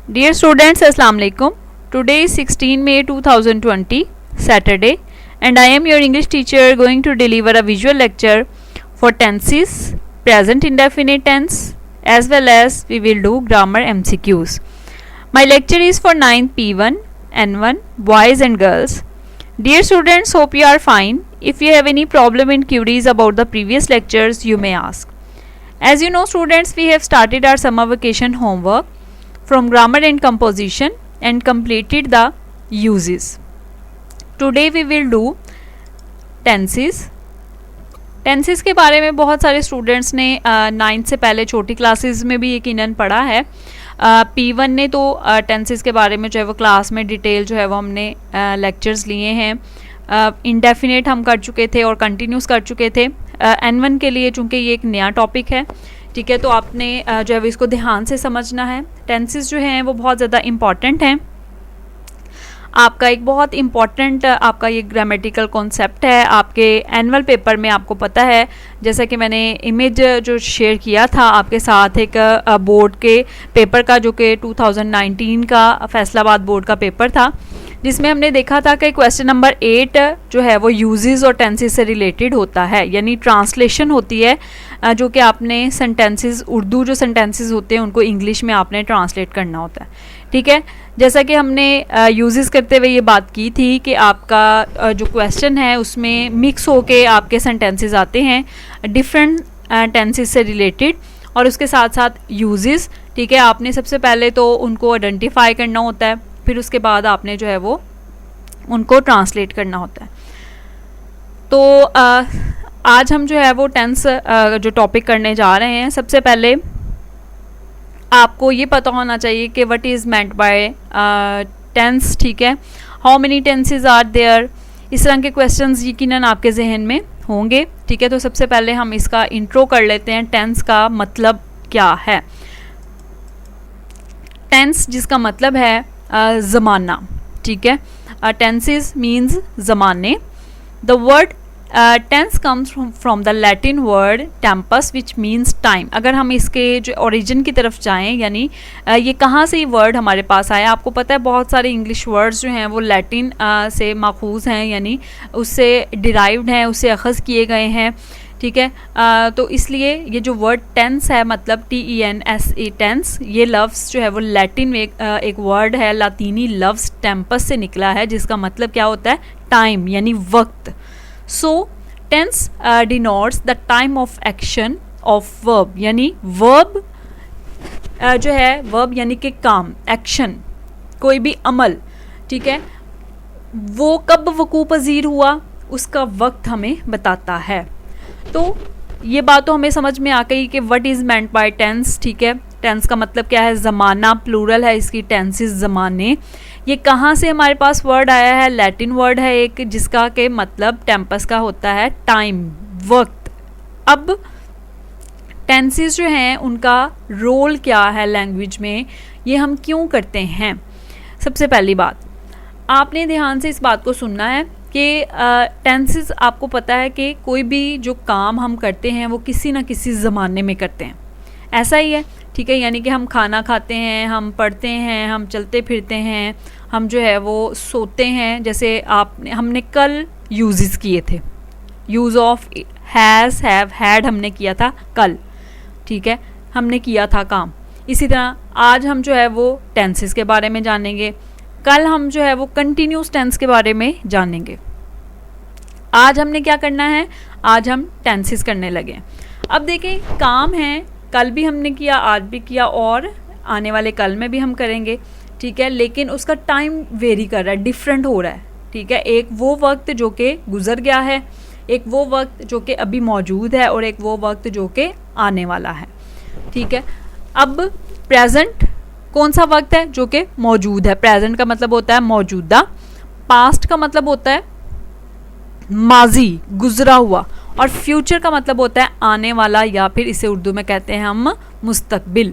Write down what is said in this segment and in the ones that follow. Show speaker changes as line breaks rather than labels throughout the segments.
Dear students, Assalamu alaikum. Today is 16 May 2020, Saturday, and I am your English teacher going to deliver a visual lecture for tenses, present indefinite tense, as well as we will do grammar MCQs. My lecture is for 9th P1, N1, boys and girls. Dear students, hope you are fine. If you have any problem and queries about the previous lectures, you may ask. As you know, students, we have started our summer vacation homework from grammar and composition and completed the uses. Today we will do tenses. Tenses के बारे में बहुत सारे students ने 9th से पहले छोटी classes में भी यकीनन पढ़ा है. P1 ने तो टेंसेस के बारे में जो है वो क्लास में डिटेल जो है वो हमने लेक्चर्स लिए हैं. इंडेफिनेट हम कर चुके थे और कंटिन्यूस कर चुके थे. N1 के लिए चूँकि ये एक नया टॉपिक है, ठीक है, तो आपने जो है इसको ध्यान से समझना है. टेंसेस जो हैं वो बहुत ज़्यादा इम्पॉर्टेंट हैं. आपका एक बहुत इम्पॉर्टेंट आपका ये ग्रामेटिकल कॉन्सेप्ट है. आपके एनुअल पेपर में आपको पता है, जैसा कि मैंने इमेज जो शेयर किया था आपके साथ, एक बोर्ड के पेपर का जो कि 2019 का फैसलाबाद बोर्ड का पेपर था, जिसमें हमने देखा था कि क्वेश्चन नंबर 8 जो है वो यूजेस और टेंसेस से रिलेटेड होता है, यानी ट्रांसलेशन होती है जो कि आपने सेंटेंसेस, उर्दू जो सेंटेंसेस होते हैं उनको इंग्लिश में आपने ट्रांसलेट करना होता है. ठीक है, जैसा कि हमने यूजेस करते हुए ये बात की थी कि आपका जो क्वेश्चन है उसमें मिक्स होके आपके सेंटेंसेस आते हैं डिफरेंट टेंसेस से रिलेटेड और उसके साथ साथ यूजेस. ठीक है, आपने सबसे पहले तो उनको आइडेंटिफाई करना होता है, फिर उसके बाद आपने जो है वो उनको ट्रांसलेट करना होता है. तो आज हम जो है वो टेंस जो टॉपिक करने जा रहे हैं, सबसे पहले आपको ये पता होना चाहिए कि what is meant by tense. ठीक है, how many tenses are there, इस तरह के क्वेश्चंस यकीनन आपके जहन में होंगे. ठीक है, तो सबसे पहले हम इसका इंट्रो कर लेते हैं. टेंस का मतलब क्या है? टेंस जिसका मतलब है ज़माना. ठीक है, टेंसेस मीन्स ज़माने. The word tense comes from the Latin word tempus which means time. अगर हम इसके जो ओरिजिन की तरफ जाएं, यानी ये कहाँ से ये वर्ड हमारे पास आया, आपको पता है बहुत सारे इंग्लिश वर्ड्स जो हैं वो लैटिन से माखूज़ हैं, यानी उससे डिराइव्ड हैं, उससे अखज़ किए गए हैं. ठीक है, तो इसलिए ये जो वर्ड टेंस है, मतलब TENSE टेंस, ये लफ्ज़ जो है वो लैटिन में एक वर्ड है, लातीनी लफ्ज़ टेम्पस से निकला है, जिसका मतलब क्या होता है? टाइम, यानी वक्त. So tense denotes the time of action of verb, यानी वर्ब जो है, वर्ब यानी कि काम, एक्शन, कोई भी अमल, ठीक है, वो कब वकू पजीर हुआ उसका वक्त हमें बताता है. तो ये बात तो हमें समझ में आ गई कि what is meant by tense. ठीक है, टेंस का मतलब क्या है? ज़माना, प्लूरल है इसकी, टेंसेस ज़माने. ये कहाँ से हमारे पास वर्ड आया है? लैटिन वर्ड है एक, जिसका के मतलब टेम्पस का होता है टाइम, वक्त. अब टेंसेस जो हैं उनका रोल क्या है लैंग्वेज में, ये हम क्यों करते हैं? सबसे पहली बात, आपने ध्यान से इस बात को सुनना है कि टेंसेस, आपको पता है कि कोई भी जो काम हम करते हैं वो किसी ना किसी ज़माने में करते हैं. ऐसा ही है, ठीक है, यानी कि हम खाना खाते हैं, हम पढ़ते हैं, हम चलते फिरते हैं, हम जो है वो सोते हैं. जैसे हमने कल यूजेस किए थे, use of has, have, had हमने किया था कल. ठीक है, हमने किया था काम. इसी तरह आज हम जो है वो टेंसेस के बारे में जानेंगे, कल हम जो है वो कंटिन्यूस टेंस के बारे में जानेंगे. आज हमने क्या करना है? आज हम टेंसेस करने लगे. अब देखें, काम है, कल भी हमने किया, आज भी किया और आने वाले कल में भी हम करेंगे. ठीक है, लेकिन उसका टाइम वेरी कर रहा है, डिफरेंट हो रहा है. ठीक है, एक वो वक्त जो कि गुजर गया है, एक वो वक्त जो कि अभी मौजूद है, और एक वो वक्त जो कि आने वाला है. ठीक है, अब प्रेजेंट कौन सा वक्त है? जो कि मौजूद है. प्रेजेंट का मतलब होता है मौजूदा, पास्ट का मतलब होता है माजी, गुजरा हुआ, और फ्यूचर का मतलब होता है आने वाला, या फिर इसे उर्दू में कहते हैं हम मुस्तकबिल.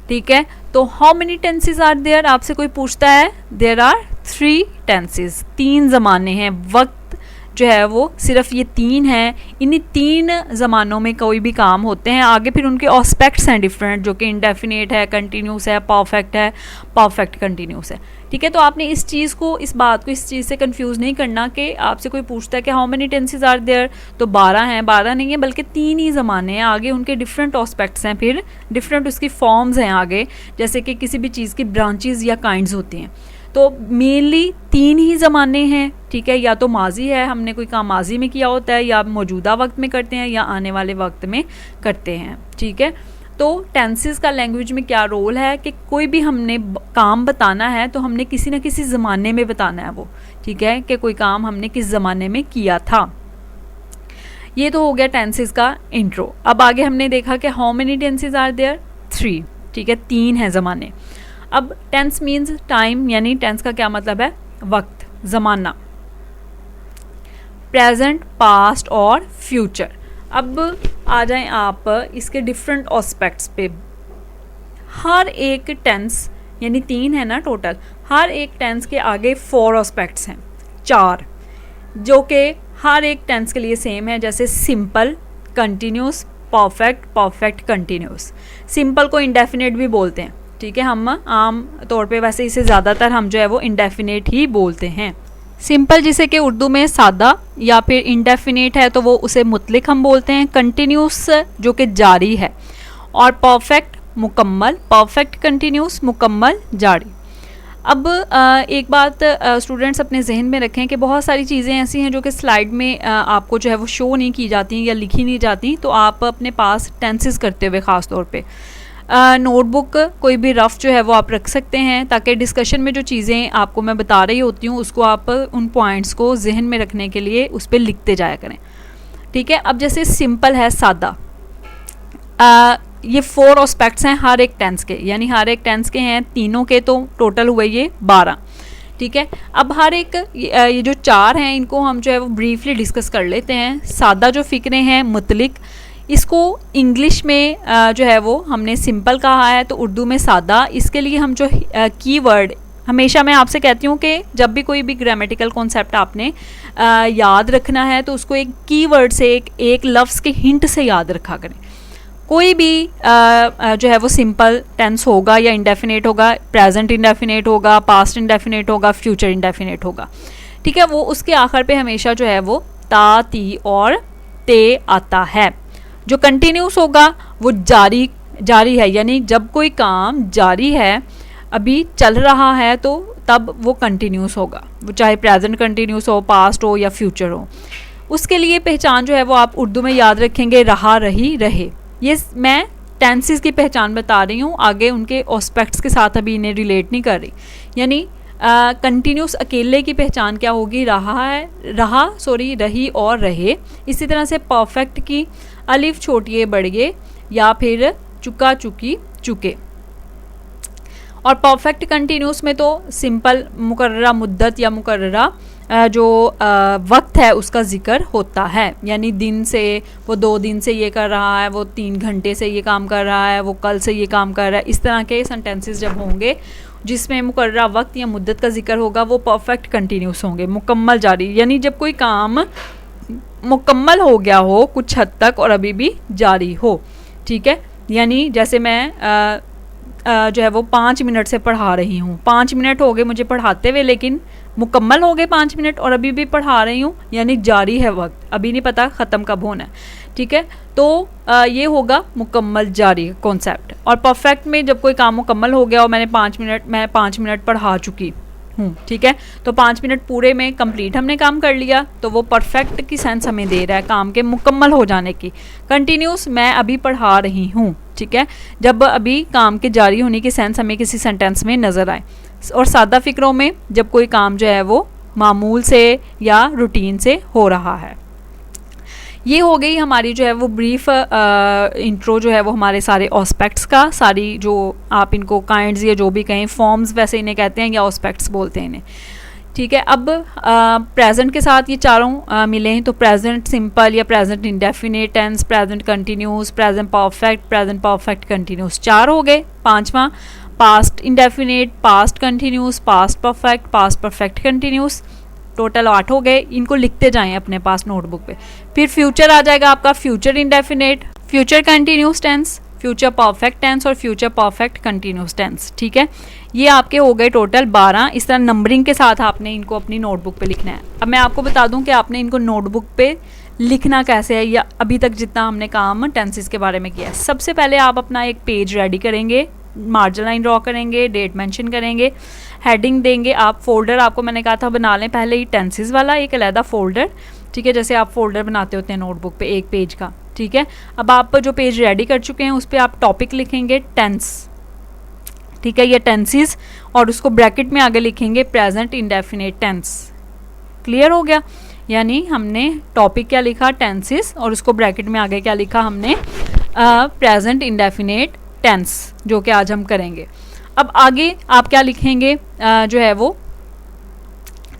ठीक है, तो how many tenses are there, आपसे कोई पूछता है, देयर आर 3 टेंसेस, 3 ज़माने हैं. वक्त जो है वो सिर्फ ये 3 हैं। इन्हीं 3 ज़मानों में कोई भी काम होते हैं। आगे फिर उनके ऑस्पेक्ट्स हैं डिफरेंट, जो कि इंडेफिनेट है, कंटिन्यूस है, परफेक्ट कंटिन्यूस है। ठीक है, तो आपने इस चीज़ को, इस बात को इस चीज़ से कंफ्यूज नहीं करना कि आपसे कोई पूछता है कि how many tenses are there, तो 12 हैं। 12 नहीं है, बल्कि 3 ही ज़माने हैं। आगे उनके डिफरेंट ऑस्पेक्ट्स हैं, फिर डिफरेंट उसकी फॉर्म्स हैं आगे, जैसे कि किसी भी चीज़ की ब्रांचेज या काइंड्स होती हैं। तो मेनली 3 ही ज़माने हैं। ठीक है, या तो माजी है, हमने कोई काम माजी में किया होता है, या मौजूदा वक्त में करते हैं, या आने वाले वक्त में करते हैं। ठीक है, तो टेंसेस का लैंग्वेज में क्या रोल है कि कोई भी हमने काम बताना है तो हमने किसी न किसी ज़माने में बताना है वो। ठीक है, कि कोई काम हमने किस ज़माने में किया था। ये तो हो गया टेंसेस का इंट्रो। अब आगे हमने देखा कि how many tenses are there, 3। ठीक है, 3 है ज़माने। अब टेंस मीन्स टाइम, यानी टेंस का क्या मतलब है, वक्त, ज़माना। प्रेजेंट, पास्ट और फ्यूचर। अब आ जाएं आप इसके डिफरेंट ऑस्पेक्ट्स पे। हर एक टेंस, यानी 3 है ना टोटल, हर एक टेंस के आगे 4 ऑस्पेक्ट्स हैं, 4, जो कि हर एक टेंस के लिए सेम है। जैसे simple, continuous, perfect continuous. Simple को इंडेफिनेट भी बोलते हैं। ठीक है, हम आम तौर पे वैसे इसे ज़्यादातर हम जो है वो इंडेफिनेट ही बोलते हैं। सिंपल, जिसे कि उर्दू में सादा या फिर इंडेफिनेट है, तो वो उसे मुतलिक हम बोलते हैं। कंटिन्यूस, जो कि जारी है। और परफेक्ट, मुकम्मल, परफेक्ट कंटिन्यूस, मुकम्मल जारी। अब एक बात स्टूडेंट्स अपने जहन में रखें कि बहुत सारी चीज़ें ऐसी हैं जो कि स्लाइड में आपको जो है वो शो नहीं की जाती या लिखी नहीं जाती, तो आप अपने पास टेंसेस करते हुए ख़ास तौर पे नोटबुक कोई भी रफ़ जो है वो आप रख सकते हैं, ताकि डिस्कशन में जो चीज़ें आपको मैं बता रही होती हूँ उसको आप उन पॉइंट्स को जहन में रखने के लिए उस पर लिखते जाया करें। ठीक है, अब जैसे सिंपल है, सादा, ये 4 ऑस्पेक्ट्स हैं हर एक टेंस के, यानी हर एक टेंस के हैं, तीनों के तो टोटल हुए ये 12। ठीक है, अब हर एक ये जो 4 हैं इनको हम जो है वो ब्रीफली डिस्कस कर लेते हैं। सादा जो फ़िक्रे हैं, मुतलिक, इसको इंग्लिश में जो है वो हमने सिंपल कहा है, तो उर्दू में सादा। इसके लिए हम जो कीवर्ड, हमेशा मैं आपसे कहती हूँ कि जब भी कोई भी ग्रामेटिकल कॉन्सेप्ट आपने याद रखना है तो उसको एक कीवर्ड से, एक लफ्ज़ के हिंट से याद रखा करें। कोई भी जो है वो सिंपल टेंस होगा या इंडेफिनेट होगा, प्रेजेंट इंडेफिनेट होगा, पास्ट इंडेफिनेट होगा, फ्यूचर इंडेफिनेट होगा। ठीक है, वो उसके आखिर पे हमेशा जो है वो ता, ती और ते आता है। जो कंटिन्यूस होगा वो जारी है, यानी जब कोई काम जारी है, अभी चल रहा है, तो तब वो कंटिन्यूस होगा, वो चाहे प्रेजेंट कंटिन्यूस हो, पास्ट हो या फ्यूचर हो। उसके लिए पहचान जो है वो आप उर्दू में याद रखेंगे, रहा, रही, रहे। ये मैं टेंसेस की पहचान बता रही हूँ, आगे उनके ऑस्पेक्ट्स के साथ अभी इन्हें रिलेट नहीं कर रही। यानी कंटिन्यूस अकेले की पहचान क्या होगी, रही और रहे। इसी तरह से परफेक्ट की अलिफ छोटिए बढ़िए, या फिर चुका, चुकी, चुके। और परफेक्ट कंटिन्यूस में तो सिंपल मुकर्ररा मुद्दत या मुकर्ररा जो वक्त है उसका जिक्र होता है, यानी दिन से, वो 2 दिन से ये कर रहा है, वो 3 घंटे से ये काम कर रहा है, वो कल से ये काम कर रहा है। इस तरह के सेंटेंसेस जब होंगे जिसमें मुकर्ररा वक्त या मुद्दत का जिक्र होगा, वो परफेक्ट कंटिन्यूस होंगे। मुकम्मल जारी, यानी जब कोई काम मुकम्मल हो गया हो कुछ हद तक और अभी भी जारी हो। ठीक है, यानी जैसे मैं जो है वो 5 मिनट से पढ़ा रही हूँ, 5 मिनट हो गए मुझे पढ़ाते हुए, लेकिन मुकम्मल हो गए 5 मिनट और अभी भी पढ़ा रही हूँ, यानी जारी है वक्त, अभी नहीं पता ख़त्म कब होना है। ठीक है, तो ये होगा मुकम्मल जारी कॉन्सेप्ट। और परफेक्ट में जब कोई काम मुकम्मल हो गया और मैं 5 मिनट पढ़ा चुकी हूँ, ठीक है, तो 5 मिनट पूरे में कंप्लीट हमने काम कर लिया, तो वो परफेक्ट की सेंस हमें दे रहा है काम के मुकम्मल हो जाने की। कंटिन्यूस, मैं अभी पढ़ा रही हूँ, ठीक है, जब अभी काम के जारी होने की सेंस हमें किसी सेंटेंस में नज़र आए। और सादा फ़िक्रों में जब कोई काम जो है वो मामूल से या रूटीन से हो रहा है। ये हो गई हमारी जो है वो ब्रीफ इंट्रो जो है वो हमारे सारे ऑस्पेक्ट्स का, सारी जो आप इनको काइंड्स या जो भी कहें, फॉर्म्स वैसे इन्हें कहते हैं या ऑस्पेक्ट्स बोलते हैं इन्हें। ठीक है, अब प्रेजेंट के साथ ये चारों मिले हैं, तो प्रेजेंट सिंपल या present indefinite tense, present continuous, present perfect continuous, 4 हो गए। 5वां past indefinite, past continuous, past perfect continuous. Total 8 हो गए, इनको लिखते जाएं अपने पास नोटबुक पे। फिर फ्यूचर आ जाएगा आपका, future indefinite, future continuous tense, future perfect tense और फ्यूचर परफेक्ट कंटिन्यूस टेंस। ठीक है, ये आपके हो गए टोटल 12। इस तरह नंबरिंग के साथ आपने इनको अपनी नोटबुक पे लिखना है। अब मैं आपको बता दूं कि आपने इनको नोटबुक पे लिखना कैसे है, या अभी तक जितना हमने काम टेंसेस के बारे में किया है। सबसे पहले आप अपना एक पेज रेडी करेंगे, मार्जिन लाइन ड्रॉ करेंगे, डेट मेंशन करेंगे, हेडिंग देंगे। आप फोल्डर, आपको मैंने कहा था बना लें पहले ही टेंसेस वाला एक अलहदा फोल्डर। ठीक है, जैसे आप फोल्डर बनाते होते हैं नोटबुक पे एक पेज का। ठीक है, अब आप जो पेज रेडी कर चुके हैं उस पर आप टॉपिक लिखेंगे टेंस। ठीक है, ये टेंसेस, और उसको ब्रैकेट में आगे लिखेंगे प्रेजेंट इंडेफिनेट टेंस। क्लियर हो गया? यानी हमने टॉपिक क्या लिखा, टेंसेस, और उसको ब्रैकेट में आगे क्या लिखा हमने, प्रेजेंट इंडेफिनेट टेंस, जो कि आज हम करेंगे। अब आगे आप क्या लिखेंगे, जो है वो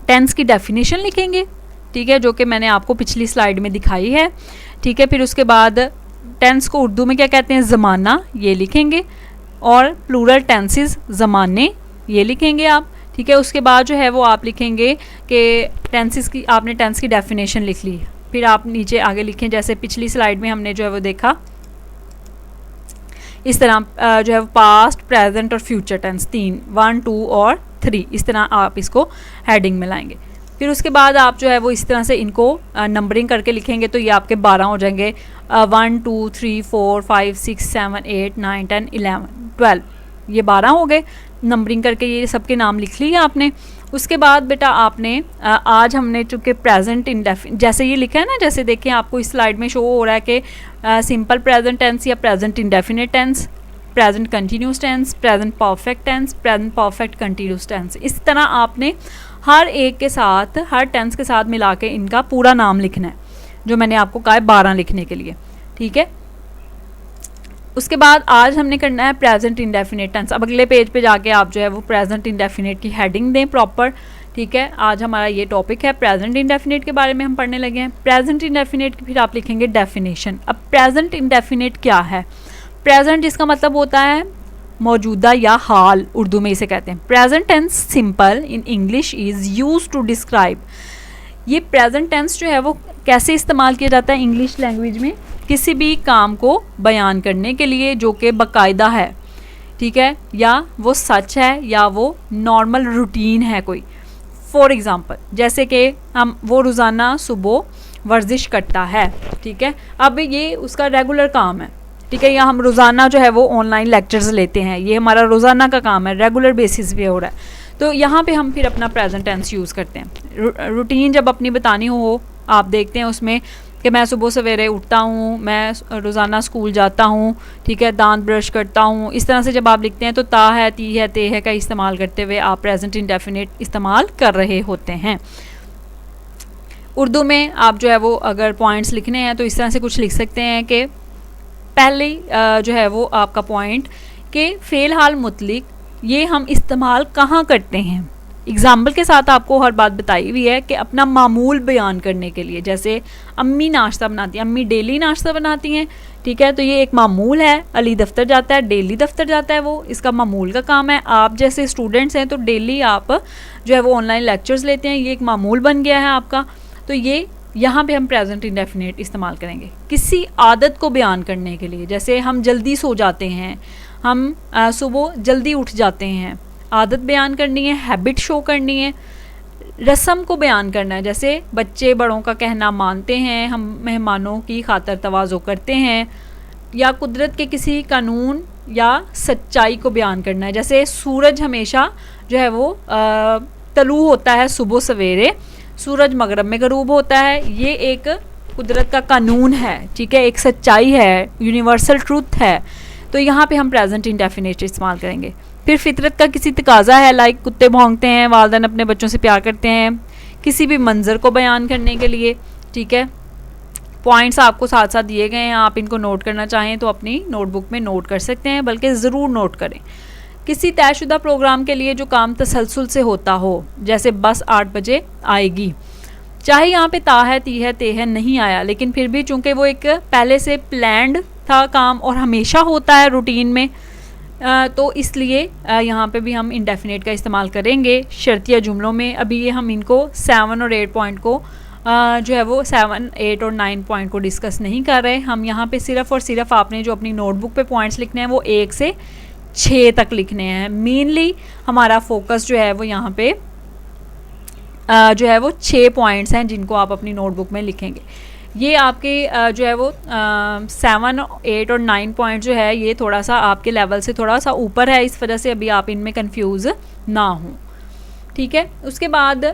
टेंस की डेफिनेशन लिखेंगे। ठीक है, जो कि मैंने आपको पिछली स्लाइड में दिखाई है। ठीक है, फिर उसके बाद टेंस को उर्दू में क्या कहते हैं, ज़माना, ये लिखेंगे, और प्लूरल टेंसेस ज़माने, ये लिखेंगे आप। ठीक है, उसके बाद जो है वो आप लिखेंगे कि टेंसेस की, आपने टेंस की डेफिनेशन लिख ली। फिर आप नीचे आगे लिखें, जैसे पिछली स्लाइड में हमने जो है वो देखा, इस तरह जो है पास्ट, प्रेजेंट और फ्यूचर टेंस 3, 1, 2 और 3, इस तरह आप इसको हेडिंग में लाएंगे। फिर उसके बाद आप जो है वो इस तरह से इनको नंबरिंग करके लिखेंगे, तो ये आपके 12 हो जाएंगे। 1, 2, 3, 4, 5, 6, 7, 8, 9, 10, 11, 12, ये 12 हो गए। नंबरिंग करके ये सबके नाम लिख लिए आपने। उसके बाद बेटा आपने आज हमने चूँकि प्रेजेंट इंडेफिनिट जैसे ये लिखा है ना, जैसे देखें आपको इस स्लाइड में शो हो रहा है कि सिंपल प्रेजेंट टेंस या present indefinite tense, present continuous tense, present perfect tense, present perfect continuous tense. इस तरह आपने हर एक के साथ, हर टेंस के साथ मिला के इनका पूरा नाम लिखना है, जो मैंने आपको कहा है 12 लिखने के लिए। ठीक है, उसके बाद आज हमने करना है प्रेजेंट इंडेफिनिट टेंस। अब अगले पेज पे जाके आप जो है वो प्रेजेंट इंडेफिनिट की हेडिंग दें प्रॉपर। ठीक है, आज हमारा ये टॉपिक है, प्रेजेंट इंडेफिनिट के बारे में हम पढ़ने लगे हैं। प्रेजेंट इंडेफिनिट की फिर आप लिखेंगे डेफिनेशन। अब प्रेजेंट इंडेफिनिट क्या है? प्रेजेंट जिसका मतलब होता है मौजूदा या हाल, उर्दू में इसे कहते हैं। Present tense simple in English is use to describe. ये प्रेजेंट टेंस जो है वो कैसे इस्तेमाल किया जाता है इंग्लिश लैंग्वेज में, किसी भी काम को बयान करने के लिए जो कि बाकायदा है। ठीक है, या वो सच है या वो नॉर्मल रूटीन है कोई। फॉर एग्ज़ाम्पल, जैसे कि हम वो रोज़ाना सुबह वर्जिश करता है। ठीक है, अब ये उसका रेगुलर काम है। ठीक है, या हम रोज़ाना जो है वो ऑनलाइन लेक्चर्स लेते हैं, ये हमारा रोज़ाना का काम है, रेगुलर बेसिस पे हो रहा है। तो यहाँ पे हम फिर अपना प्रेजेंट टेंस यूज़ करते हैं। रूटीन जब अपनी बतानी हो, आप देखते हैं उसमें कि मैं सुबह सवेरे उठता हूँ, मैं रोज़ाना स्कूल जाता हूँ, ठीक है, दांत ब्रश करता हूँ, इस तरह से जब आप लिखते हैं तो ता है, ती है, ते है का इस्तेमाल करते हुए आप प्रेजेंट इंडेफिनिट इस्तेमाल कर रहे होते हैं। उर्दू में आप जो है वो अगर पॉइंट्स लिखने हैं तो इस तरह से कुछ लिख सकते हैं कि पहले जो है वो आपका पॉइंट कि फ़ेल हाल मुतलिक ये हम इस्तेमाल कहाँ करते हैं। एग्ज़ाम्पल के साथ आपको हर बात बताई हुई है कि अपना मामूल बयान करने के लिए, जैसे अम्मी नाश्ता बनाती हैं, अम्मी डेली नाश्ता बनाती हैं। ठीक है, तो ये एक मामूल है। अली दफ्तर जाता है, डेली दफ्तर जाता है, वो इसका मामूल का काम है। आप जैसे स्टूडेंट्स हैं तो डेली आप जो है वो ऑनलाइन लेक्चर्स लेते हैं, ये एक मामूल बन गया है आपका। तो ये यहाँ पे हम प्रेजेंट इंडेफिनिट इस्तेमाल करेंगे किसी आदत को बयान करने के लिए। जैसे हम जल्दी सो जाते हैं, हम सुबह जल्दी उठ जाते हैं, आदत बयान करनी है, हैबिट शो करनी है। रस्म को बयान करना है, जैसे बच्चे बड़ों का कहना मानते हैं, हम मेहमानों की खातर तवाज़ो करते हैं, या कुदरत के किसी कानून या सच्चाई को बयान करना है। जैसे सूरज हमेशा जो है वो तलू होता है सुबह सवेरे, सूरज मगरब में गरूब होता है, ये एक कुदरत का कानून है। ठीक है, एक सच्चाई है, यूनिवर्सल ट्रूथ है। तो यहाँ पे हम प्रेजेंट इंडेफिनिट इस्तेमाल करेंगे। फिर फितरत का किसी तकाजा है, लाइक कुत्ते भौंकते हैं, वालिदैन अपने बच्चों से प्यार करते हैं, किसी भी मंजर को बयान करने के लिए। ठीक है, पॉइंट्स आपको साथ साथ दिए गए हैं, आप इनको नोट करना चाहें तो अपनी नोटबुक में नोट कर सकते हैं, बल्कि ज़रूर नोट करें। किसी तयशुदा प्रोग्राम के लिए जो काम तसलसल से होता हो, जैसे बस 8 बजे आएगी, चाहे यहाँ पे ता है, ती है, ते है नहीं आया, लेकिन फिर भी चूँकि वो एक पहले से प्लान्ड था काम और हमेशा होता है रूटीन में, तो इसलिए यहाँ पे भी हम इंडेफिनेट का इस्तेमाल करेंगे शर्तिया जुमलों में। अभी ये हम इनको 7 और 8 पॉइंट को जो है वो 7, 8 और 9 पॉइंट को डिस्कस नहीं कर रहे। हम यहाँ पे सिर्फ और सिर्फ आपने जो अपनी नोटबुक पे पॉइंट्स लिखने हैं वो 1 से 6 तक लिखने हैं। मेनली हमारा फोकस जो है वो यहाँ पे जो है वो 6 पॉइंट्स हैं जिनको आप अपनी नोटबुक में लिखेंगे। ये आपके जो है वो 7, 8 और 9 पॉइंट जो है ये थोड़ा सा आपके लेवल से थोड़ा सा ऊपर है, इस वजह से अभी आप इनमें कंफ्यूज ना हो, ठीक है। उसके बाद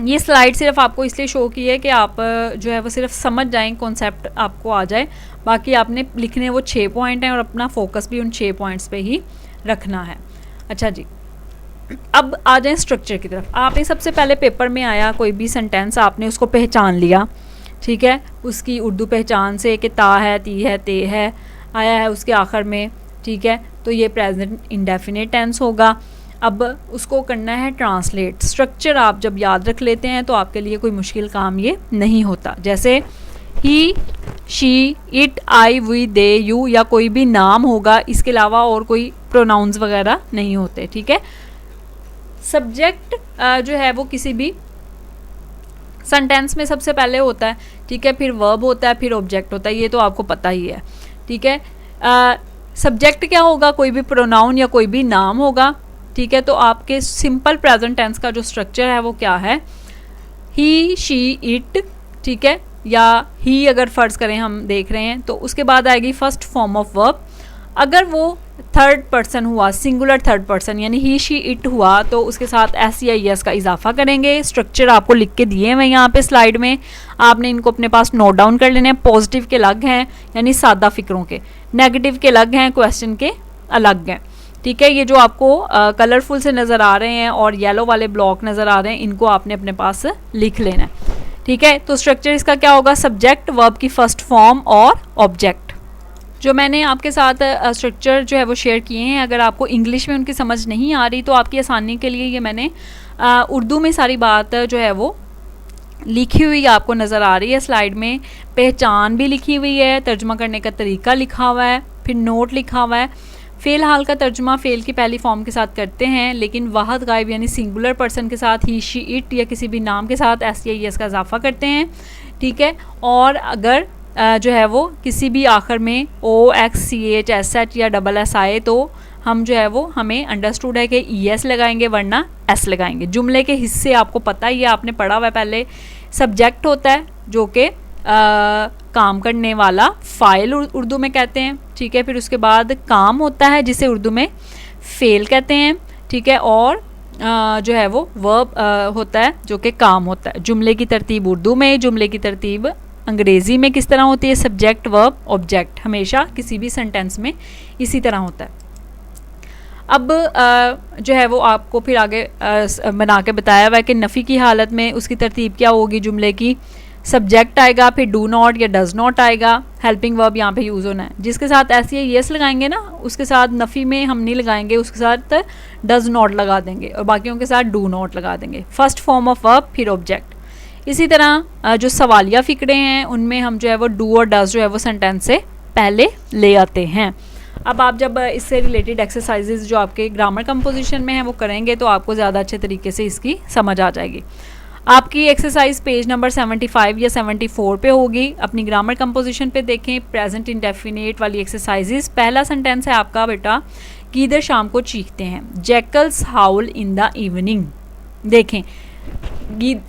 ये स्लाइड सिर्फ आपको इसलिए शो की है कि आप जो है वो सिर्फ समझ जाएं, कॉन्सेप्ट आपको आ जाए। बाकी आपने लिखने वो 6 पॉइंट हैं और अपना फोकस भी उन 6 पॉइंट्स पे ही रखना है। अच्छा जी, अब आ जाएं स्ट्रक्चर की तरफ। आपने सबसे पहले पेपर में आया कोई भी सेंटेंस, आपने उसको पहचान लिया, ठीक है। उसकी उर्दू पहचान से कि ता है, ती है, ते है आया है उसके आखिर में, ठीक है। तो ये प्रेजेंट इंडेफिनिट टेंस होगा। अब उसको करना है ट्रांसलेट। स्ट्रक्चर आप जब याद रख लेते हैं तो आपके लिए कोई मुश्किल काम ये नहीं होता। जैसे he, she, it, I, we, they, you या कोई भी नाम होगा, इसके अलावा और कोई प्रोनाउंस वगैरह नहीं होते, ठीक है। सब्जेक्ट जो है वो किसी भी सेंटेंस में सबसे पहले होता है, ठीक है। फिर वर्ब होता है, फिर ऑब्जेक्ट होता है, ये तो आपको पता ही है, ठीक है। सब्जेक्ट क्या होगा? कोई भी प्रोनाउन या कोई भी नाम होगा, ठीक है। तो आपके सिंपल प्रेजेंट टेंस का जो स्ट्रक्चर है वो क्या है? ही, शी, इट, ठीक है। या ही अगर फ़र्ज़ करें हम देख रहे हैं तो उसके बाद आएगी फर्स्ट फॉर्म ऑफ वर्ब। अगर वो थर्ड पर्सन हुआ, सिंगुलर थर्ड पर्सन, यानी ही, शी, इट हुआ, तो उसके साथ एस या एस का इजाफा करेंगे। स्ट्रक्चर आपको लिख के दिए हैं यहाँ पे स्लाइड में, आपने इनको अपने पास नोट डाउन कर लेने हैं। पॉजिटिव के अलग हैं यानी सादा फिक्रों के, नेगेटिव के अलग हैं, क्वेश्चन के अलग हैं, ठीक है। ये जो आपको कलरफुल से नज़र आ रहे हैं और येलो वाले ब्लॉक नज़र आ रहे हैं, इनको आपने अपने पास लिख लेना है, ठीक है। तो स्ट्रक्चर इसका क्या होगा? सब्जेक्ट, वर्ब की फर्स्ट फॉर्म और ऑब्जेक्ट। जो मैंने आपके साथ स्ट्रक्चर जो है वो शेयर किए हैं, अगर आपको इंग्लिश में उनकी समझ नहीं आ रही तो आपकी आसानी के लिए ये मैंने उर्दू में सारी बात जो है वो लिखी हुई आपको नज़र आ रही है स्लाइड में। पहचान भी लिखी हुई है, तर्जुमा करने का तरीका लिखा हुआ है, फिर नोट लिखा हुआ है। फ़ेल हाल का तर्जुमा फ़ेल की पहली फॉर्म के साथ करते हैं, लेकिन वाहद गायब यानी सिंगुलर पर्सन के साथ ही, शी, इट या किसी भी नाम के साथ एस या एस का इजाफा करते हैं, ठीक है। और अगर जो है वो किसी भी आखिर में ओ, एक्स, सी, एच, एस, एच या डबल एस आए तो हम जो है वो हमें अंडरस्टूड है कि ई एस लगाएंगे वरना एस लगाएंगे। जुमले के हिस्से आपको पता ही है, आपने पढ़ा हुआ है पहले। सब्जेक्ट होता है जो कि काम करने वाला, फ़ाइल उर्दू में कहते हैं, ठीक है। फिर उसके बाद काम होता है जिसे उर्दू में फ़ेल कहते हैं, ठीक है। और जो है वो वर्ब होता है जो कि काम होता है। जुमले की तरतीब उर्दू में, जुमले की तरतीब अंग्रेज़ी में किस तरह होती है? सब्जेक्ट, वर्ब, ऑब्जेक्ट, हमेशा किसी भी सेंटेंस में इसी तरह होता है। अब जो है वो आपको फिर आगे बना के बताया हुआ है कि नफ़ी की हालत में उसकी तरतीब क्या होगी? जुमले की सब्जेक्ट आएगा, फिर डू नॉट या डज़ नॉट आएगा, हेल्पिंग वर्ब यहाँ पे यूज़ होना है। जिसके साथ ऐसे ही येस लगाएंगे ना, उसके साथ नफ़ी में हम नहीं लगाएंगे, उसके साथ डज़ नॉट लगा देंगे और बाकियों के साथ डू नॉट लगा देंगे। फर्स्ट फॉर्म ऑफ वर्ब, फिर ऑब्जेक्ट। इसी तरह जो सवालिया फ़िक्रे हैं उनमें हम जो है वो डू और डज़ जो है वो सेंटेंस से पहले ले आते हैं। अब आप जब इससे रिलेटेड एक्सरसाइजेज जो आपके ग्रामर कंपोजिशन में हैं वो करेंगे तो आपको ज़्यादा अच्छे तरीके से इसकी समझ आ जाएगी। आपकी एक्सरसाइज पेज नंबर 75 या 74 पे होगी। अपनी ग्रामर कंपोजिशन पे देखें, प्रेजेंट इंडेफिनिट वाली एक्सरसाइजेज। पहला सेंटेंस है आपका बेटा, गीदड़ शाम को चीखते हैं। Jackals howl in the evening. देखें,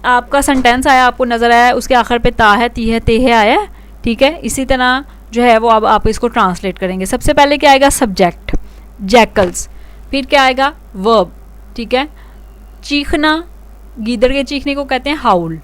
आपका सेंटेंस आया, आपको नज़र आया, उसके आखिर पे ता है, ती है, ते है आया, ठीक है। इसी तरह जो है वो अब आप इसको ट्रांसलेट करेंगे। सबसे पहले क्या आएगा? Subject, jackals. फिर क्या आएगा? वर्ब, ठीक है। चीखना, गीदड़ के चीखने को कहते हैं हाउल,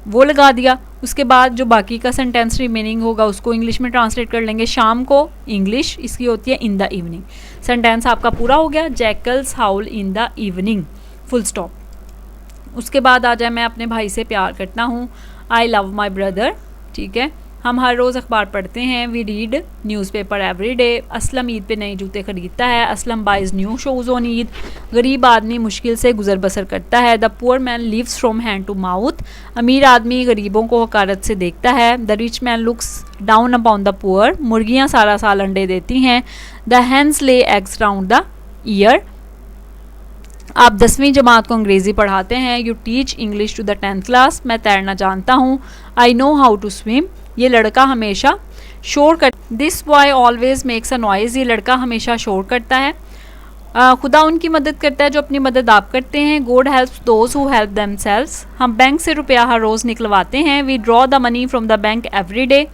वो लगा दिया। उसके बाद जो बाकी का सेंटेंस रिमेनिंग होगा उसको इंग्लिश में ट्रांसलेट कर लेंगे। शाम को, इंग्लिश इसकी होती है इन द इवनिंग। सेंटेंस आपका पूरा हो गया, jackals howl in the evening, full stop. उसके बाद आ जाए, मैं अपने भाई से प्यार करता हूँ, आई लव माई ब्रदर, ठीक है। हम हर रोज़ अखबार पढ़ते हैं। We read newspaper every day. Aslam Eid पे नए जूते खरीदता है। Aslam buys new shoes on Eid. गरीब आदमी मुश्किल से गुजर बसर करता है। The poor man lives from hand to mouth. अमीर आदमी गरीबों को हकारत से देखता है। The rich man looks down upon the poor. मुर्गियाँ सारा साल अंडे देती हैं। The hens lay eggs round the year. आप 10वीं जमात को अंग्रेज़ी पढ़ाते हैं। You teach English to the 10th class. मैं तैरना जानता हूँ। I know how to swim. ये लड़का हमेशा शोर कर this boy always makes a noise. ये लड़का हमेशा शोर करता है। खुदा उनकी मदद करता है जो अपनी मदद आप करते हैं। God helps those who help themselves. हम बैंक से रुपया हर रोज़ निकलवाते हैं। We draw the money from the bank every day.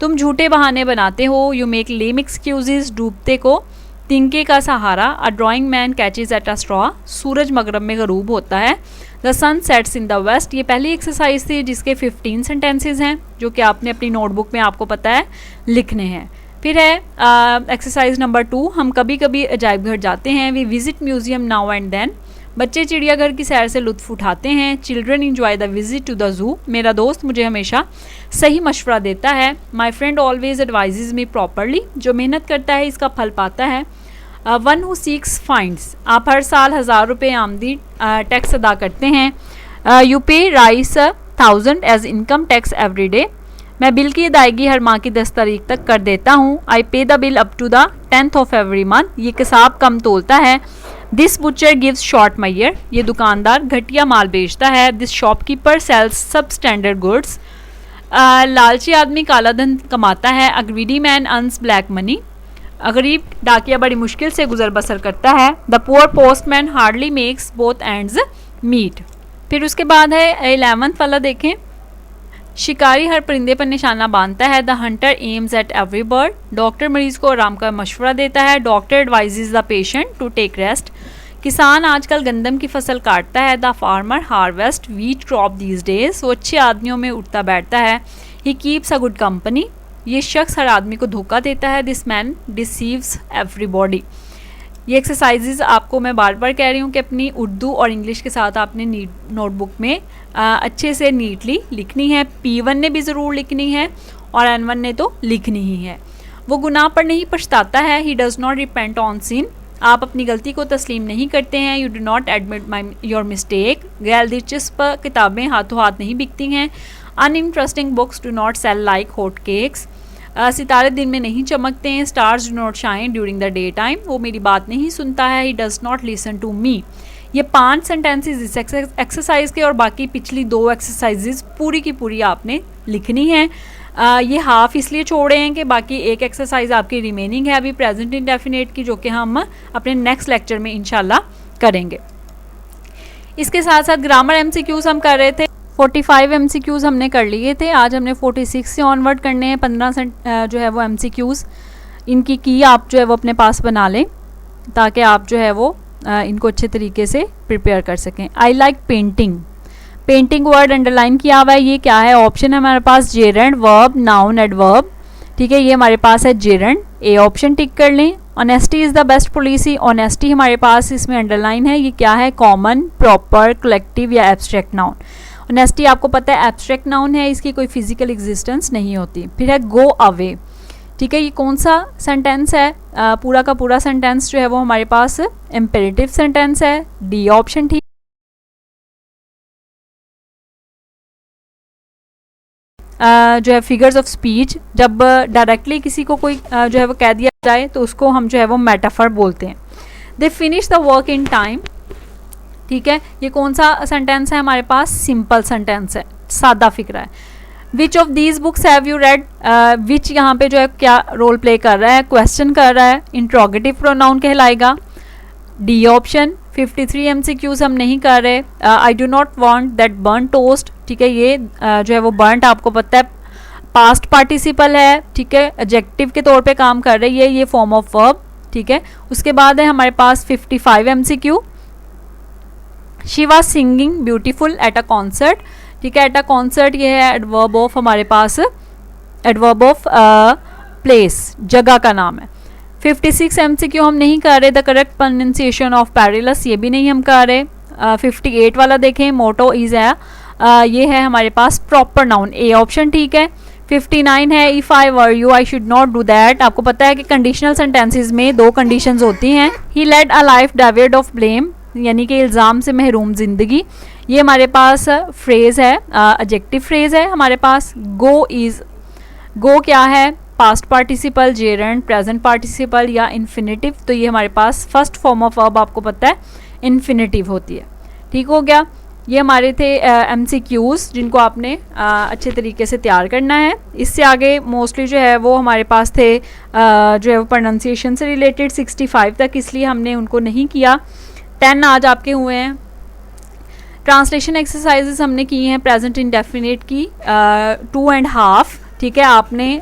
तुम झूठे बहाने बनाते हो। You make lame excuses. डूबते को तिनके का सहारा। A drowning man catches at a straw. सूरज मगरब में गरूब होता है। The sun sets in the west. ये पहली एक्सरसाइज थी जिसके 15 सेंटेंसेज हैं जो कि आपने अपनी नोटबुक में आपको पता है लिखने हैं। फिर है एक्सरसाइज नंबर 2। हम कभी कभी अजायब घर जाते हैं। We visit museum now and then. बच्चे चिड़ियाघर की सैर से लुत्फ उठाते हैं। Children enjoy the visit to the zoo. मेरा दोस्त मुझे हमेशा सही मशवरा देता है। My friend always advises me properly. जो मेहनत करता है इसका फल पाता है। One who seeks finds. आप हर साल 1000 रुपये आमदी टैक्स अदा करते हैं। You pay rice 1000 as income tax every day. मैं बिल की अदायगी हर माह की 10 तारीख तक कर देता हूँ। I pay the bill up to the 10th of every month. ये किसाब कम तोलता है। This butcher gives short measure. ये दुकानदार घटिया माल बेचता है। This shopkeeper sells substandard goods. लालची आदमी काला धन कमाता है। A greedy man earns black money. गरीब डाकिया बड़ी मुश्किल से गुजर बसर करता है। The poor postman hardly makes both ends meet. फिर उसके बाद है 11th वाला देखें। शिकारी हर परिंदे पर निशाना बांधता है। The hunter aims at every bird. Doctor मरीज को आराम का मशवरा देता है। Doctor advises the patient to take rest. किसान आजकल गंदम की फसल काटता है। The farmer harvest wheat crop these days. वो अच्छे आदमियों में उठता बैठता है। He keeps a good company. ये शख्स हर आदमी को धोखा देता है। This man deceives everybody. ये एक्सरसाइजेज आपको मैं बार बार कह रही हूँ कि अपनी उर्दू और इंग्लिश के साथ आपने नोटबुक में अच्छे से नीटली लिखनी है। P1 ने भी ज़रूर लिखनी है और N1 ने तो लिखनी ही है। वो गुनाह पर नहीं पछताता है। He does not repent on sin. आप अपनी गलती को तस्लीम नहीं करते हैं। You do not admit your mistake. गैर दिलचस्प किताबें हाथों हाथ नहीं बिकती हैं। Uninteresting books do not sell like hot cakes. सितारे दिन में नहीं चमकते हैं। Stars do not shine during the day time. वो मेरी बात नहीं सुनता है। He does not listen to me. ये 5 सेंटेंसेस इस एक्सरसाइज के और बाकी पिछली 2 एक्सरसाइजेज पूरी की पूरी आपने लिखनी है। ये हाफ इसलिए छोड़े हैं कि बाकी एक एक्सरसाइज आपकी रिमेनिंग है अभी प्रेजेंट इंडेफिनिट की, जो कि हम अपने नेक्स्ट लेक्चर में इंशाल्लाह करेंगे। इसके साथ साथ ग्रामर MCQs हम कर रहे थे। 45 MCQs हमने कर लिए थे। आज हमने 46 से ऑनवर्ड करने हैं। 15 जो है वो MCQs इनकी की आप जो है वो अपने पास बना लें ताकि आप जो है वो इनको अच्छे तरीके से प्रिपेयर कर सकें। I like painting. Painting word underline किया हुआ है। ये क्या है? ऑप्शन है हमारे पास जेरेंड, वर्ब, नाउन, एडवर्ब। ठीक है, ये हमारे पास है जेरेंड। ए ऑप्शन टिक कर लें। Honesty is the best policy. Honesty हमारे पास इसमें अंडरलाइन है। ये क्या है? कॉमन, प्रॉपर, कलेक्टिव या एब्स्ट्रैक्ट नाउन। ऑनेस्टी आपको पता है एब्स्ट्रैक्ट नाउन है, इसकी कोई फिजिकल एग्जिस्टेंस नहीं होती। फिर है गो अवे। ठीक है, ये कौन सा सेंटेंस है? पूरा का पूरा सेंटेंस जो है वो हमारे पास इम्पेरेटिव सेंटेंस है। डी ऑप्शन ठीक। जो है फिगर्स ऑफ स्पीच, जब डायरेक्टली किसी को कोई जो है वो कह दिया जाए तो उसको हम जो है वो मेटाफर बोलते हैं। They finish the work in time. ठीक है, ये कौन सा सेंटेंस है हमारे पास? सिंपल सेंटेंस है, सादा फिक्रा है। Which of these books have you read? Which यहाँ पे जो है क्या रोल प्ले कर रहा है? क्वेश्चन कर रहा है, इंट्रोगेटिव प्रोनाउन कहलाएगा। D option. 53 MCQs हम नहीं कर रहे। I do not want that burn toast. ठीक है, ये जो है वो बर्नट आपको पता है पास्ट पार्टिसिपल है। ठीक है, एडजेक्टिव के तौर पे काम कर रही है, ये फॉर्म ऑफ वर्ब। ठीक है, उसके बाद है हमारे पास 55 MCQ। She was singing beautiful at a concert. ठीक है, एट अ कॉन्सर्ट ये है एडवर्ब ऑफ हमारे पास, एडवर्ब ऑफ प्लेस, जगह का नाम है। 56 MCQ हम नहीं कर रहे। The correct pronunciation of perilous, ये भी नहीं हम कर रहे। 58 वाला देखें, मोटो इज है, ये है हमारे पास प्रॉपर नाउन। ए ऑप्शन ठीक है। 59 है, if I were you I should not do that. आपको पता है कि कंडीशनल सेंटेंसेस में दो कंडीशंस होती हैं। He led a life devoid of blame, यानी कि इल्ज़ाम से महरूम ज़िंदगी। ये हमारे पास फ्रेज़ है, एडजेक्टिव फ्रेज़ है हमारे पास। गो इज़, गो क्या है, past participle, gerund, present participle या इन्फिनेटिव। तो ये हमारे पास फर्स्ट फॉर्म ऑफ वर्ब आपको पता है इन्फिनेटिव होती है। ठीक हो गया। ये हमारे थे MCQs जिनको आपने अच्छे तरीके से तैयार करना है। इससे आगे मोस्टली जो है वो हमारे पास थे जो है वो प्रोनाउंसिएशन से रिलेटेड 65 तक, इसलिए हमने उनको नहीं किया। 10 आज आपके हुए हैं। ट्रांसलेशन एक्सरसाइजेस हमने की हैं प्रेजेंट इंडेफिनिट की 2.5। ठीक है, आपने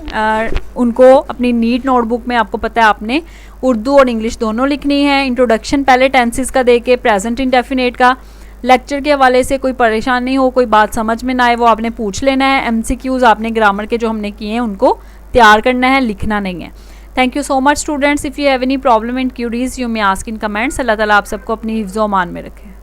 उनको अपनी नीट नोटबुक में, आपको पता है आपने उर्दू और इंग्लिश दोनों लिखनी है। इंट्रोडक्शन पहले टेंसेस का दे के प्रेजेंट इंडेफिनिट का। लेक्चर के हवाले से कोई परेशान नहीं हो, कोई बात समझ में ना आए, वो आपने पूछ लेना है। MCQs आपने ग्रामर के जो हमने किए हैं उनको तैयार करना है, लिखना नहीं है। Thank you so much students. If you have any problem and queries you may ask in comments. Allah Ta'ala आप सबको अपनी हिफ्ज़-ओ-अमान में रखे।